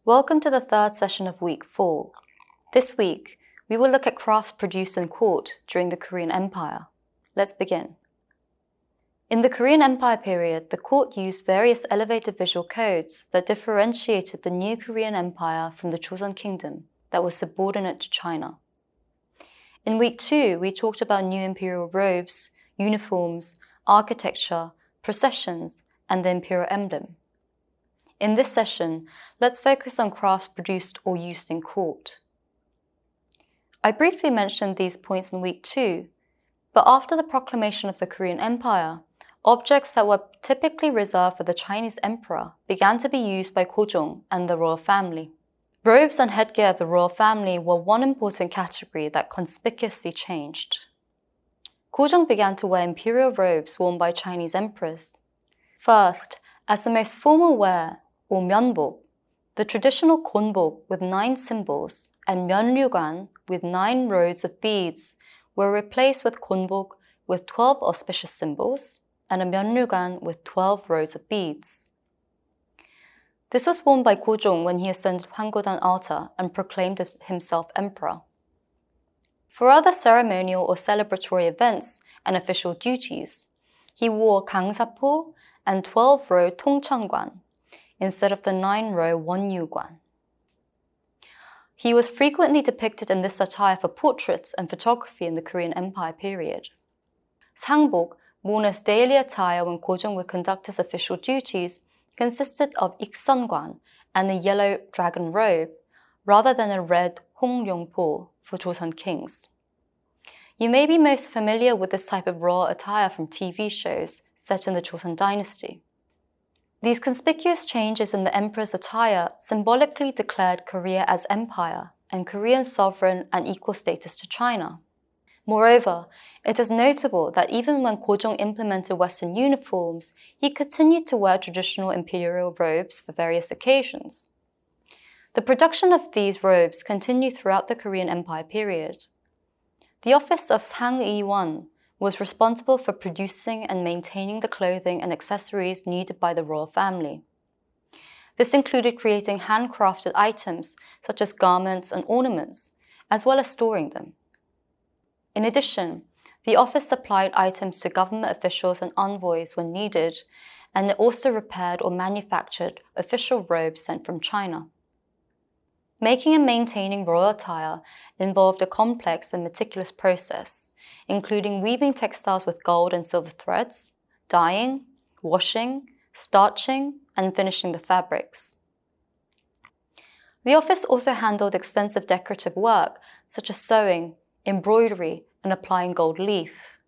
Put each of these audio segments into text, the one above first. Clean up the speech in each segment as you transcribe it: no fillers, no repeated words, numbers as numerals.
Welcome to the third session of week 4. This week, we will look at crafts produced in court during the Korean Empire. Let's begin. In the Korean Empire period, the court used various elevated visual codes that differentiated the new Korean Empire from the Joseon Kingdom that was subordinate to China. In week 2, we talked about new imperial robes, uniforms, architecture, processions, and the imperial emblem. In this session, let's focus on crafts produced or used in court. I briefly mentioned these points in week 2, but after the proclamation of the Korean Empire, objects that were typically reserved for the Chinese emperor began to be used by Gojong and the royal family. Robes and headgear of the royal family were one important category that conspicuously changed. Gojong began to wear imperial robes worn by Chinese emperors. First, as the most formal wear, or myeonbok, the traditional gonbok with 9 symbols and myeonryugan with 9 rows of beads were replaced with gonbok with 12 auspicious symbols and a myeonryugan with 12 rows of beads. This was worn by Gojong when he ascended Hwanggodan altar and proclaimed himself emperor. For other ceremonial or celebratory events and official duties, he wore gangsapo and 12-row tongcheongwan instead of the 9-row wonryugan. He was frequently depicted in this attire for portraits and photography in the Korean Empire period. Sangbok, worn as daily attire when Gojong would conduct his official duties, consisted of ikseongwan and a yellow dragon robe, rather than a red hongyongpo for Joseon kings. You may be most familiar with this type of royal attire from TV shows set in the Joseon Dynasty. These conspicuous changes in the emperor's attire symbolically declared Korea as empire and Korean sovereign and equal status to China. Moreover, it is notable that even when Gojong implemented Western uniforms, he continued to wear traditional imperial robes for various occasions. The production of these robes continued throughout the Korean Empire period. The office of Sang-i-won was responsible for producing and maintaining the clothing and accessories needed by the royal family. This included creating handcrafted items such as garments and ornaments, as well as storing them. In addition, the office supplied items to government officials and envoys when needed, and it also repaired or manufactured official robes sent from China. Making and maintaining royal attire involved a complex and meticulous process, including weaving textiles with gold and silver threads, dyeing, washing, starching, and finishing the fabrics. The office also handled extensive decorative work, such as sewing, embroidery, and applying gold leaf.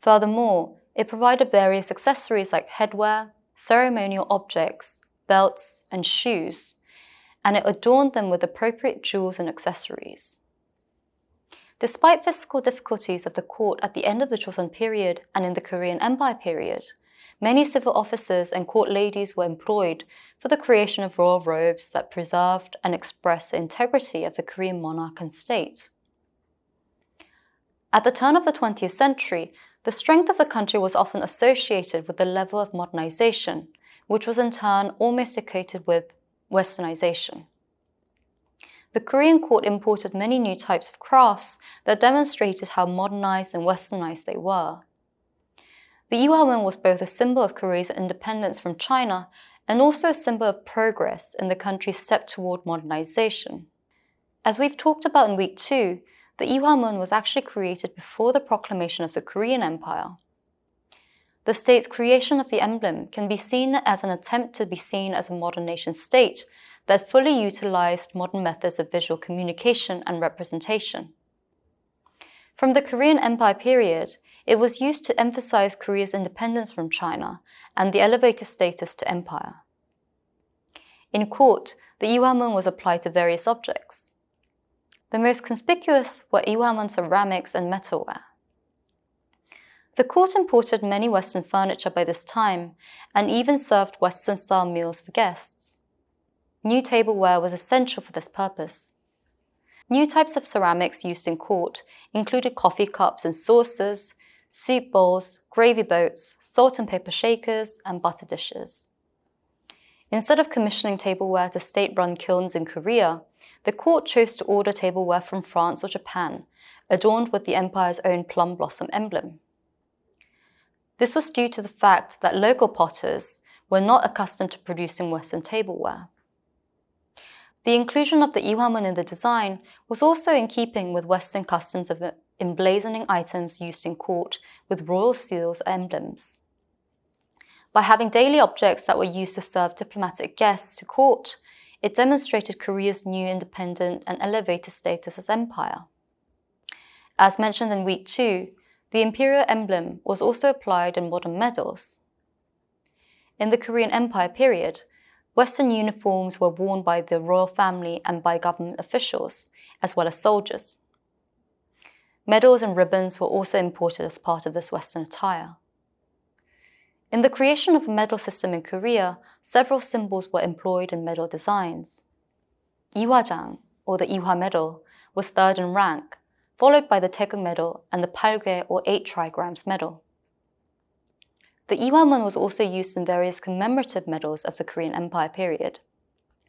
Furthermore, it provided various accessories like headwear, ceremonial objects, belts, and shoes, and it adorned them with appropriate jewels and accessories. Despite fiscal difficulties of the court at the end of the Joseon period and in the Korean Empire period, many civil officers and court ladies were employed for the creation of royal robes that preserved and expressed the integrity of the Korean monarch and state. At the turn of the 20th century, the strength of the country was often associated with the level of modernization, which was in turn almost equated with Westernization. The Korean court imported many new types of crafts that demonstrated how modernized and westernized they were. The Ihwamon was both a symbol of Korea's independence from China and also a symbol of progress in the country's step toward modernization. As we've talked about in week 2, the Ihwamon was actually created before the proclamation of the Korean Empire. The state's creation of the emblem can be seen as an attempt to be seen as a modern nation state that fully utilized modern methods of visual communication and representation. From the Korean Empire period, it was used to emphasize Korea's independence from China and the elevated status to empire. In court, the Ihwamon was applied to various objects. The most conspicuous were Ihwamon ceramics and metalware. The court imported many Western furniture by this time and even served Western-style meals for guests. New tableware was essential for this purpose. New types of ceramics used in court included coffee cups and saucers, soup bowls, gravy boats, salt and pepper shakers, and butter dishes. Instead of commissioning tableware to state-run kilns in Korea, the court chose to order tableware from France or Japan, adorned with the empire's own plum blossom emblem. This was due to the fact that local potters were not accustomed to producing Western tableware. The inclusion of the ihwamun in the design was also in keeping with Western customs of emblazoning items used in court with royal seals or emblems. By having daily objects that were used to serve diplomatic guests to court, it demonstrated Korea's new independent and elevated status as empire. As mentioned in week 2, the imperial emblem was also applied in modern medals. In the Korean Empire period, Western uniforms were worn by the royal family and by government officials, as well as soldiers. Medals and ribbons were also imported as part of this Western attire. In the creation of a medal system in Korea, several symbols were employed in medal designs. Ihwajang, or the Ihwa medal, was third in rank, followed by the Taeguk medal and the Palgwe, or 8 trigrams medal. The ihwamun was also used in various commemorative medals of the Korean Empire period,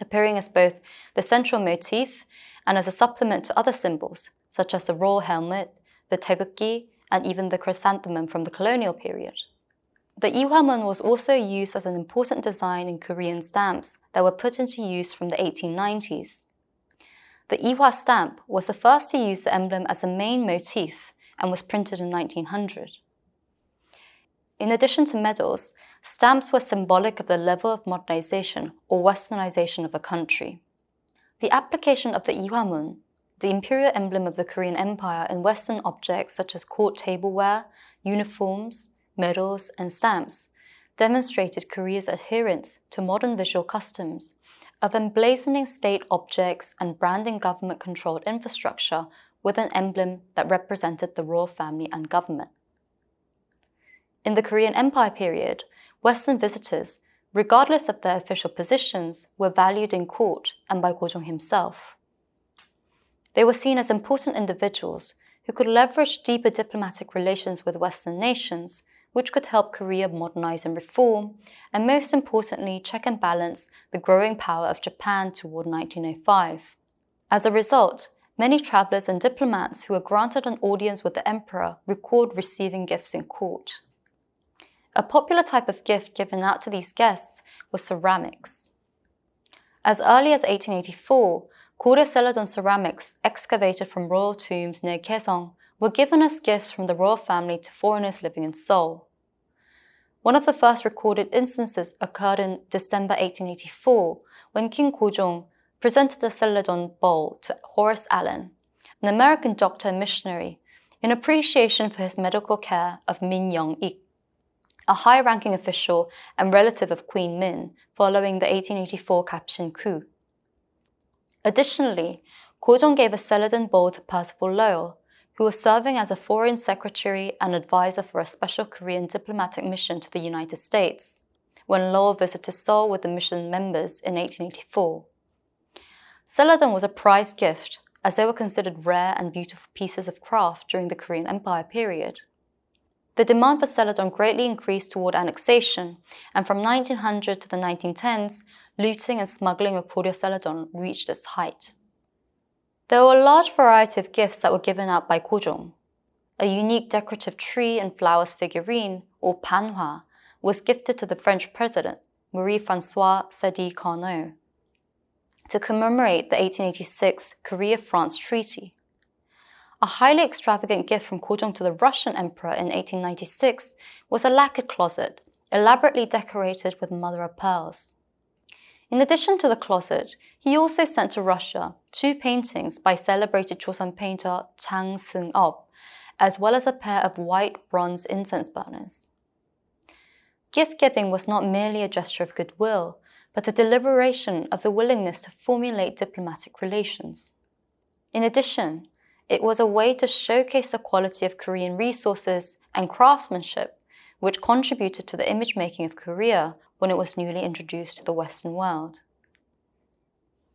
appearing as both the central motif and as a supplement to other symbols, such as the royal helmet, the daegukgi, and even the chrysanthemum from the colonial period. The ihwamun was also used as an important design in Korean stamps that were put into use from the 1890s. The ihwa stamp was the first to use the emblem as a main motif and was printed in 1900. In addition to medals, stamps were symbolic of the level of modernization or westernization of a country. The application of the ihwamun, the imperial emblem of the Korean Empire, in Western objects such as court tableware, uniforms, medals, and stamps, demonstrated Korea's adherence to modern visual customs of emblazoning state objects and branding government-controlled infrastructure with an emblem that represented the royal family and government. In the Korean Empire period, Western visitors, regardless of their official positions, were valued in court and by Gojong himself. They were seen as important individuals who could leverage deeper diplomatic relations with Western nations, which could help Korea modernize and reform, and most importantly, check and balance the growing power of Japan toward 1905. As a result, many travelers and diplomats who were granted an audience with the emperor record receiving gifts in court. A popular type of gift given out to these guests was ceramics. As early as 1884, Korea Celadon ceramics excavated from royal tombs near Kaesong were given as gifts from the royal family to foreigners living in Seoul. One of the first recorded instances occurred in December 1884 when King Gojong presented the Celadon bowl to Horace Allen, an American doctor and missionary, in appreciation for his medical care of Min Young-ik, a high-ranking official and relative of Queen Min following the 1884 Capuchin coup. Additionally, Gojong gave a Celadon bowl to Percival Lowell, who was serving as a foreign secretary and advisor for a special Korean diplomatic mission to the United States, when Lowell visited Seoul with the mission members in 1884. Celadon was a prized gift, as they were considered rare and beautiful pieces of craft during the Korean Empire period. The demand for Celadon greatly increased toward annexation, and from 1900 to the 1910s, looting and smuggling of Korea Celadon reached its height. There were a large variety of gifts that were given out by Gojong. A unique decorative tree and flowers figurine, or panhwa, was gifted to the French president, Marie-Françoise Sadi-Carnot, to commemorate the 1886 Korea-France Treaty. A highly extravagant gift from Gojong to the Russian emperor in 1896 was a lacquered closet, elaborately decorated with mother-of-pearls. In addition to the closet, he also sent to Russia 2 paintings by celebrated Joseon painter Chang Seung-up, as well as a pair of white bronze incense burners. Gift-giving was not merely a gesture of goodwill, but a deliberation of the willingness to formulate diplomatic relations. In addition, it was a way to showcase the quality of Korean resources and craftsmanship, which contributed to the image-making of Korea when it was newly introduced to the Western world.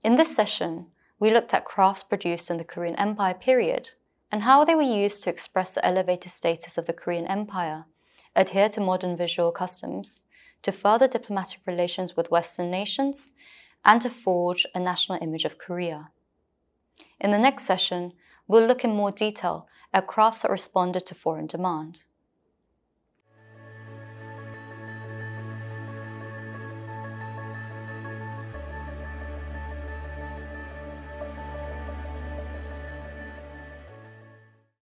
In this session, we looked at crafts produced in the Korean Empire period and how they were used to express the elevated status of the Korean Empire, adhere to modern visual customs, to further diplomatic relations with Western nations and to forge a national image of Korea. In the next session, we'll look in more detail at crafts that responded to foreign demand.